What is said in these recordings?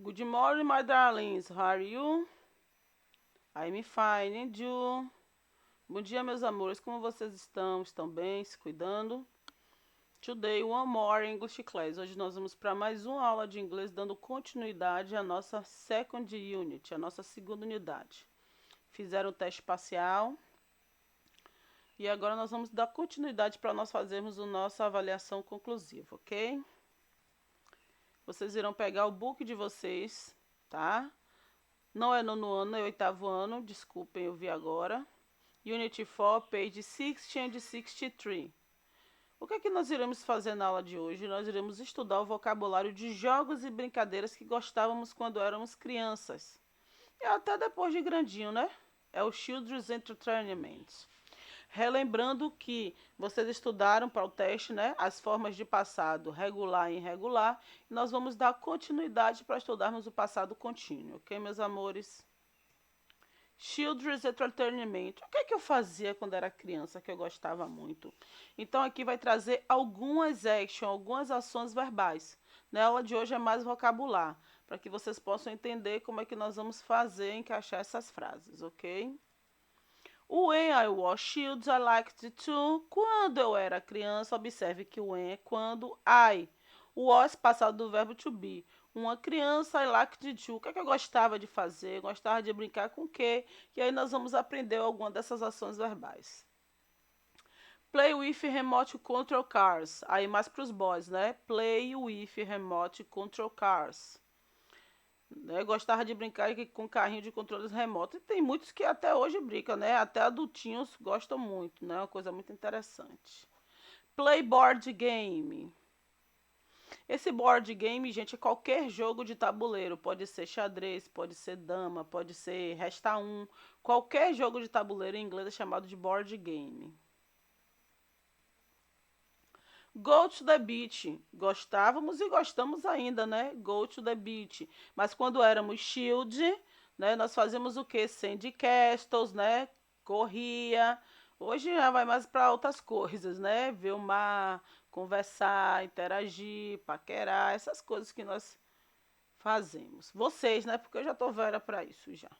Good morning, my darlings. How are you? I'm fine, and you? Bom dia, meus amores. Como vocês estão? Estão bem? Se cuidando? Today, one more English class. Hoje nós vamos para mais uma aula de inglês, dando continuidade à nossa second unit, a nossa segunda unidade. Fizeram o teste parcial e agora nós vamos dar continuidade para nós fazermos a nossa avaliação conclusiva, ok? Vocês irão pegar o book de vocês, tá? Não é nono ano, é oitavo ano, desculpem, eu vi agora. Unity 4, page 60 and 63. O que é que nós iremos fazer na aula de hoje? Nós iremos estudar o vocabulário de jogos e brincadeiras que gostávamos quando éramos crianças. E até depois de grandinho, né? É o Children's Entertainment. Relembrando que vocês estudaram para o teste, né? As formas de passado regular e irregular. E nós vamos dar continuidade para estudarmos o passado contínuo, ok, meus amores? Children's Entertainment. O que é que eu fazia quando era criança que eu gostava muito? Então aqui vai trazer algumas action, algumas ações verbais. Na aula de hoje é mais vocabular, para que vocês possam entender como é que nós vamos fazer encaixar essas frases, ok? When I was shields, I liked to. Quando eu era criança, observe que o when é quando I. O was passado do verbo to be. Uma criança, I liked to. O que é que eu gostava de fazer? Eu gostava de brincar com o quê? E aí nós vamos aprender alguma dessas ações verbais. Play with remote control cars. Aí mais para os boys, né? Play with remote control cars. Né? Gostava de brincar com carrinho de controles remotos. E tem muitos que até hoje brincam, né? Até adultinhos gostam muito, né? Uma coisa muito interessante. Play board game. Esse board game, gente, é qualquer jogo de tabuleiro. Pode ser xadrez, pode ser dama, pode ser resta um. Qualquer jogo de tabuleiro em inglês é chamado de board game. Go to the beach. Gostávamos e gostamos ainda, né? Go to the beach. Mas quando éramos shield, né? Nós fazíamos o quê? Sandy castles, né? Corria. Hoje já vai mais para outras coisas, né? Ver o mar, conversar, interagir, paquerar, essas coisas que nós fazemos. Vocês, né? Porque eu já tô velha para isso já.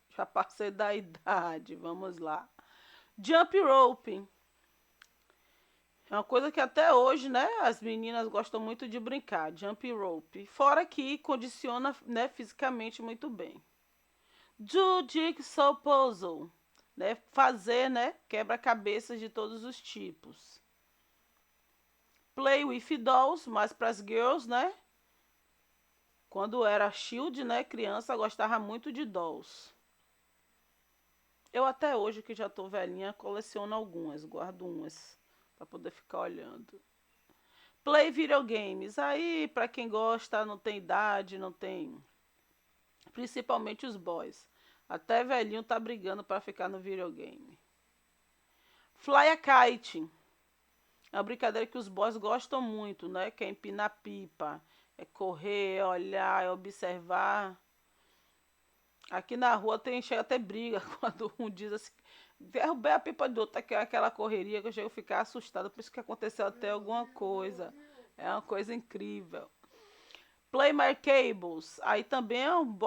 Já passei da idade. Vamos lá. Jump rope. É uma coisa que até hoje, né, as meninas gostam muito de brincar, jump rope. Fora que condiciona, né, fisicamente muito bem. Do jigsaw puzzle, né, fazer, né, quebra-cabeças de todos os tipos. Play with dolls, mais para as girls, né? Quando era shield, né, criança, gostava muito de dolls. Eu até hoje, que já tô velhinha, coleciono algumas, guardo umas para poder ficar olhando. Play videogames. Aí, para quem gosta, não tem idade, não tem. Principalmente os boys. Até velhinho tá brigando para ficar no videogame. Fly a kite. É uma brincadeira que os boys gostam muito, né? Que é empinar pipa. É correr, é olhar, é observar. Aqui na rua tem, chega até briga quando um diz assim. Derrubei a pipa do outro, aquela correria que eu chego a ficar assustada. Por isso que aconteceu até alguma coisa. É uma coisa incrível. Play My Cables. Aí também é um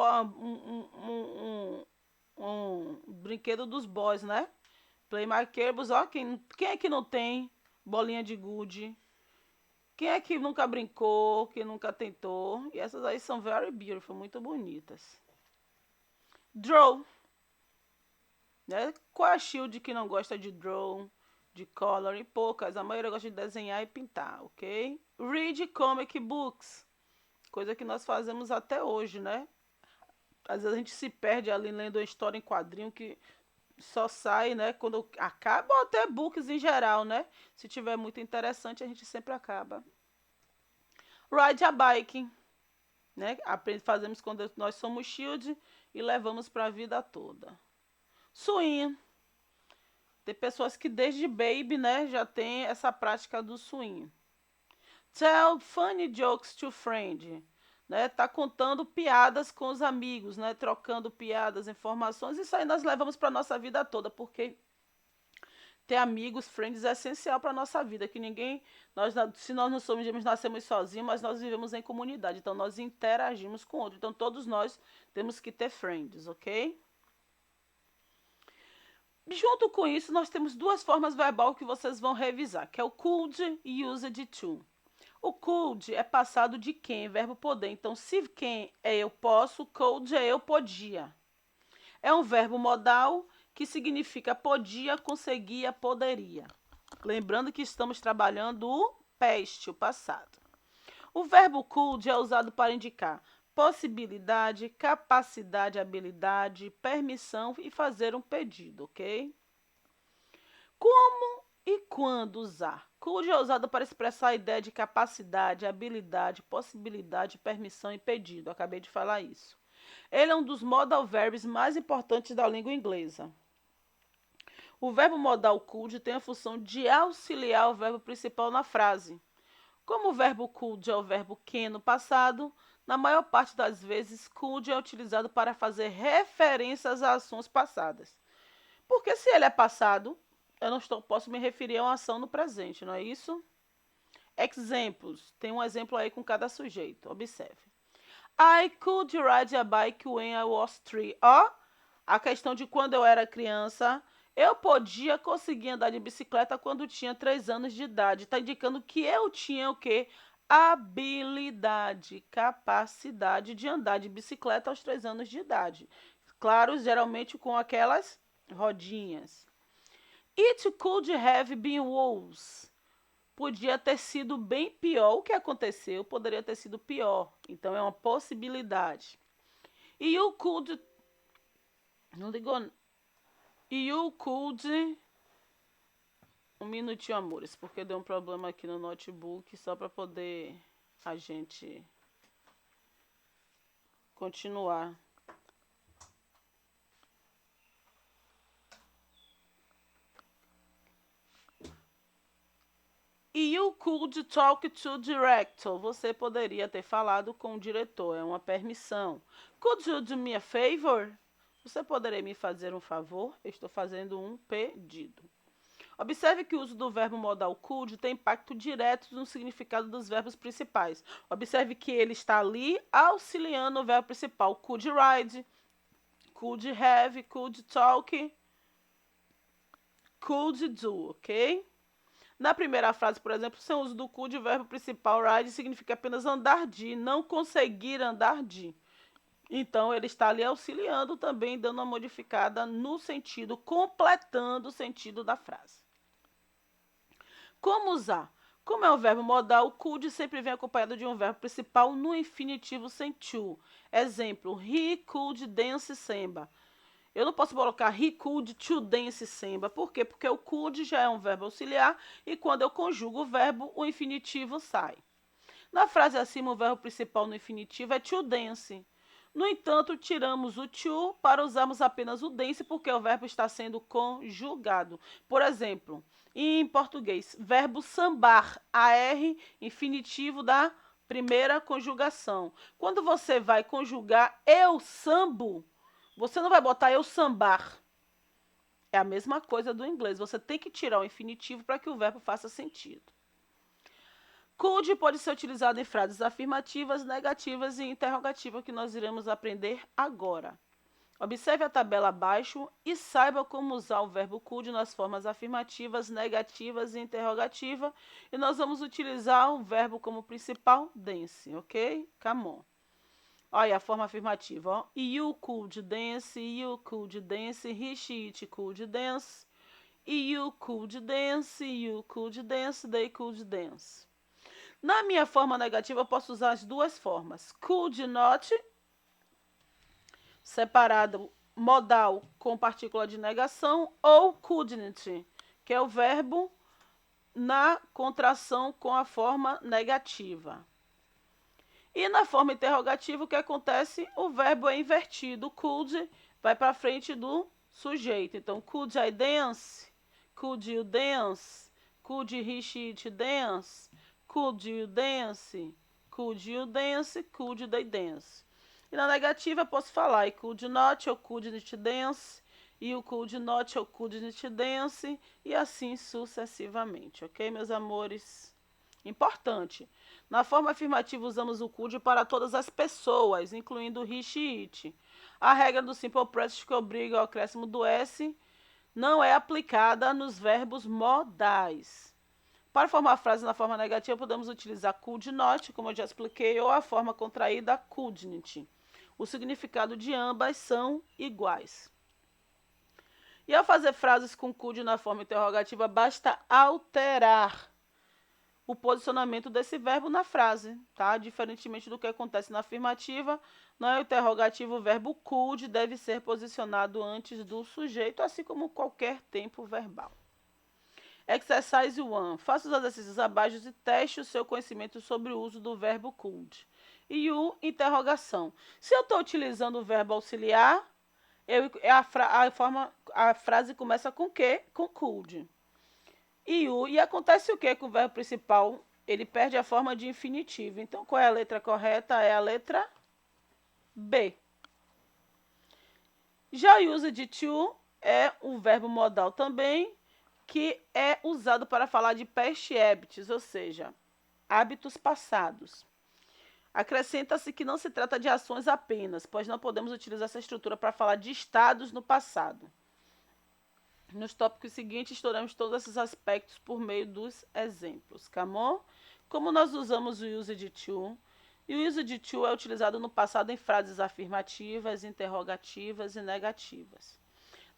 brinquedo dos boys, né? Play My Cables, ó, quem é que não tem bolinha de gude? Quem é que nunca brincou, que nunca tentou? E essas aí são very beautiful, muito bonitas. Draw, né? Qual é a shield que não gosta de draw, de coloring? Poucas, a maioria gosta de desenhar e pintar, ok? Read comic books, coisa que nós fazemos até hoje, né? Às vezes a gente se perde ali lendo uma história em quadrinho que só sai, né, quando acaba, ou até books em geral, né? Se tiver muito interessante, a gente sempre acaba. Ride a bike, né? Fazemos quando nós somos shield e levamos para a vida toda. Swing. Tem pessoas que desde baby, né, já tem essa prática do swing. Tell funny jokes to friend, né? Tá contando piadas com os amigos, né? Trocando piadas, informações. Isso aí nós levamos para nossa vida toda, porque ter amigos, friends é essencial para a nossa vida, que ninguém, se nós não somos, nascemos sozinhos, mas nós vivemos em comunidade, então nós interagimos com outros, então todos nós temos que ter friends, ok? Junto com isso, nós temos duas formas verbal que vocês vão revisar, que é o could e used to. O could é passado de quem, verbo poder, então se quem é eu posso, could é eu podia. É um verbo modal que significa podia, conseguia, poderia. Lembrando que estamos trabalhando o past, o passado. O verbo could é usado para indicar possibilidade, capacidade, habilidade, permissão e fazer um pedido, ok? Como e quando usar? Could é usado para expressar a ideia de capacidade, habilidade, possibilidade, permissão e pedido. Acabei de falar isso. Ele é um dos modal verbs mais importantes da língua inglesa. O verbo modal could tem a função de auxiliar o verbo principal na frase. Como o verbo could é o verbo can no passado, na maior parte das vezes could é utilizado para fazer referências a ações passadas. Porque se ele é passado, eu não posso me referir a uma ação no presente, não é isso? Exemplos. Tem um exemplo aí com cada sujeito. Observe. I could ride a bike when I was 3. Ó, a questão de quando eu era criança, eu podia conseguir andar de bicicleta quando tinha 3 anos de idade. Está indicando que eu tinha o quê? Habilidade, capacidade de andar de bicicleta aos 3 anos de idade. Claro, geralmente com aquelas rodinhas. It could have been worse. Podia ter sido bem pior. O que aconteceu poderia ter sido pior. Então é uma possibilidade. E you could. Não ligou? E you could. Um minutinho, amores, porque deu um problema aqui no notebook, só para poder a gente continuar. E you could talk to director. Você poderia ter falado com o diretor. É uma permissão. Could you do me a favor? Você poderia me fazer um favor? Eu estou fazendo um pedido. Observe que o uso do verbo modal could tem impacto direto no significado dos verbos principais. Observe que ele está ali auxiliando o verbo principal. Could ride, could have, could talk, could do, ok? Na primeira frase, por exemplo, sem uso do could, o verbo principal ride significa apenas andar de, não conseguir andar de. Então, ele está ali auxiliando também, dando uma modificada no sentido, completando o sentido da frase. Como usar? Como é um verbo modal, o could sempre vem acompanhado de um verbo principal no infinitivo sem to. Exemplo, he could dance samba. Eu não posso colocar he could to dance samba. Por quê? Porque o could já é um verbo auxiliar e quando eu conjugo o verbo, o infinitivo sai. Na frase acima, o verbo principal no infinitivo é to dance. No entanto, tiramos o to para usarmos apenas o dance porque o verbo está sendo conjugado. Por exemplo, em português, verbo sambar, AR, infinitivo da primeira conjugação. Quando você vai conjugar eu sambo, você não vai botar eu sambar. É a mesma coisa do inglês. Você tem que tirar o infinitivo para que o verbo faça sentido. Could pode ser utilizado em frases afirmativas, negativas e interrogativas que nós iremos aprender agora. Observe a tabela abaixo e saiba como usar o verbo could nas formas afirmativas, negativas e interrogativa. E nós vamos utilizar o verbo como principal, dance, ok? Come on. Olha a forma afirmativa, ó. You could dance, you could dance, he, she, it could dance. You could dance, you could dance, they could dance. Na minha forma negativa, eu posso usar as duas formas. Could not, separado modal com partícula de negação, ou couldn't, que é o verbo na contração com a forma negativa. E na forma interrogativa, o que acontece? O verbo é invertido. Could vai para frente do sujeito. Então, could I dance? Could you dance? Could he, she, it dance? Could you dance? Could you dance? Could they dance? E na negativa eu posso falar I could not, ou couldn't dance, you could not ou couldn't dance, e assim sucessivamente, ok, meus amores? Importante. Na forma afirmativa, usamos o could para todas as pessoas, incluindo he, she, it. A regra do simple present que obriga ao acréscimo do S não é aplicada nos verbos modais. Para formar frase na forma negativa, podemos utilizar could not, como eu já expliquei, ou a forma contraída couldn't. O significado de ambas são iguais. E ao fazer frases com could na forma interrogativa, basta alterar o posicionamento desse verbo na frase, tá? Diferentemente do que acontece na afirmativa, no interrogativo o verbo could deve ser posicionado antes do sujeito, assim como qualquer tempo verbal. Exercise 1. Faça os exercícios abaixo e teste o seu conhecimento sobre o uso do verbo could. E o interrogação. Se eu estou utilizando o verbo auxiliar, a frase começa com o quê? Com could. E acontece o que com o verbo principal? Ele perde a forma de infinitivo. Então, qual é a letra correta? É a letra B. Já o use de to é um verbo modal também, que é usado para falar de past habits, ou seja, hábitos passados. Acrescenta-se que não se trata de ações apenas, pois não podemos utilizar essa estrutura para falar de estados no passado. Nos tópicos seguintes, exploramos todos esses aspectos por meio dos exemplos. Camon? Como nós usamos o use de to? E o use de to é utilizado no passado em frases afirmativas, interrogativas e negativas.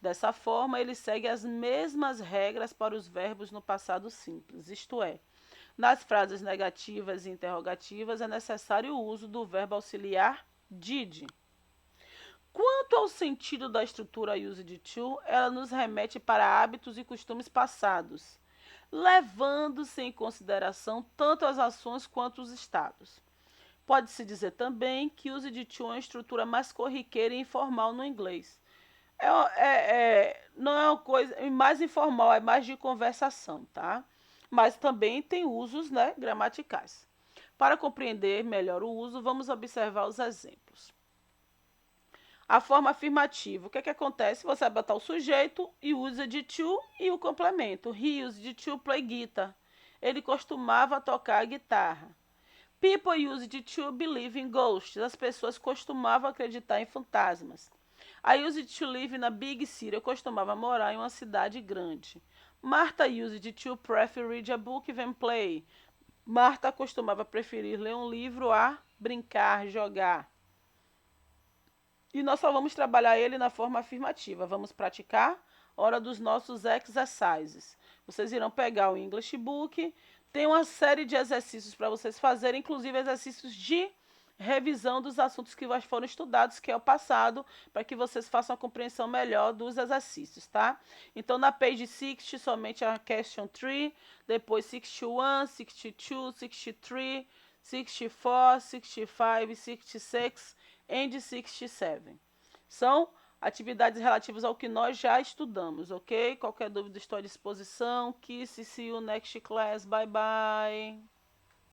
Dessa forma, ele segue as mesmas regras para os verbos no passado simples, isto é, nas frases negativas e interrogativas é necessário o uso do verbo auxiliar did. Quanto ao sentido da estrutura use de to, ela nos remete para hábitos e costumes passados, levando-se em consideração tanto as ações quanto os estados. Pode-se dizer também que use de to é uma estrutura mais corriqueira e informal no inglês. Não é uma coisa mais informal, é mais de conversação, tá? Mas também tem usos, né, gramaticais. Para compreender melhor o uso, vamos observar os exemplos. A forma afirmativa, o que acontece? Você vai botar o sujeito e usa de to e o complemento. He used to play guitar. Ele costumava tocar guitarra. People used to believe in ghosts. As pessoas costumavam acreditar em fantasmas. I used to live in a big city. Eu costumava morar em uma cidade grande. Martha used to prefer read a book than play. Martha costumava preferir ler um livro a brincar, jogar. E nós só vamos trabalhar ele na forma afirmativa. Vamos praticar? Hora dos nossos exercises. Vocês irão pegar o English Book. Tem uma série de exercícios para vocês fazerem, inclusive exercícios de revisão dos assuntos que foram estudados, que é o passado, para que vocês façam a compreensão melhor dos exercícios, tá? Então, na page 60, somente a question 3, depois 61, 62, 63, 64, 65, 66 and 67. São atividades relativas ao que nós já estudamos, ok? Qualquer dúvida estou à disposição. Kiss, see you next class. Bye, bye.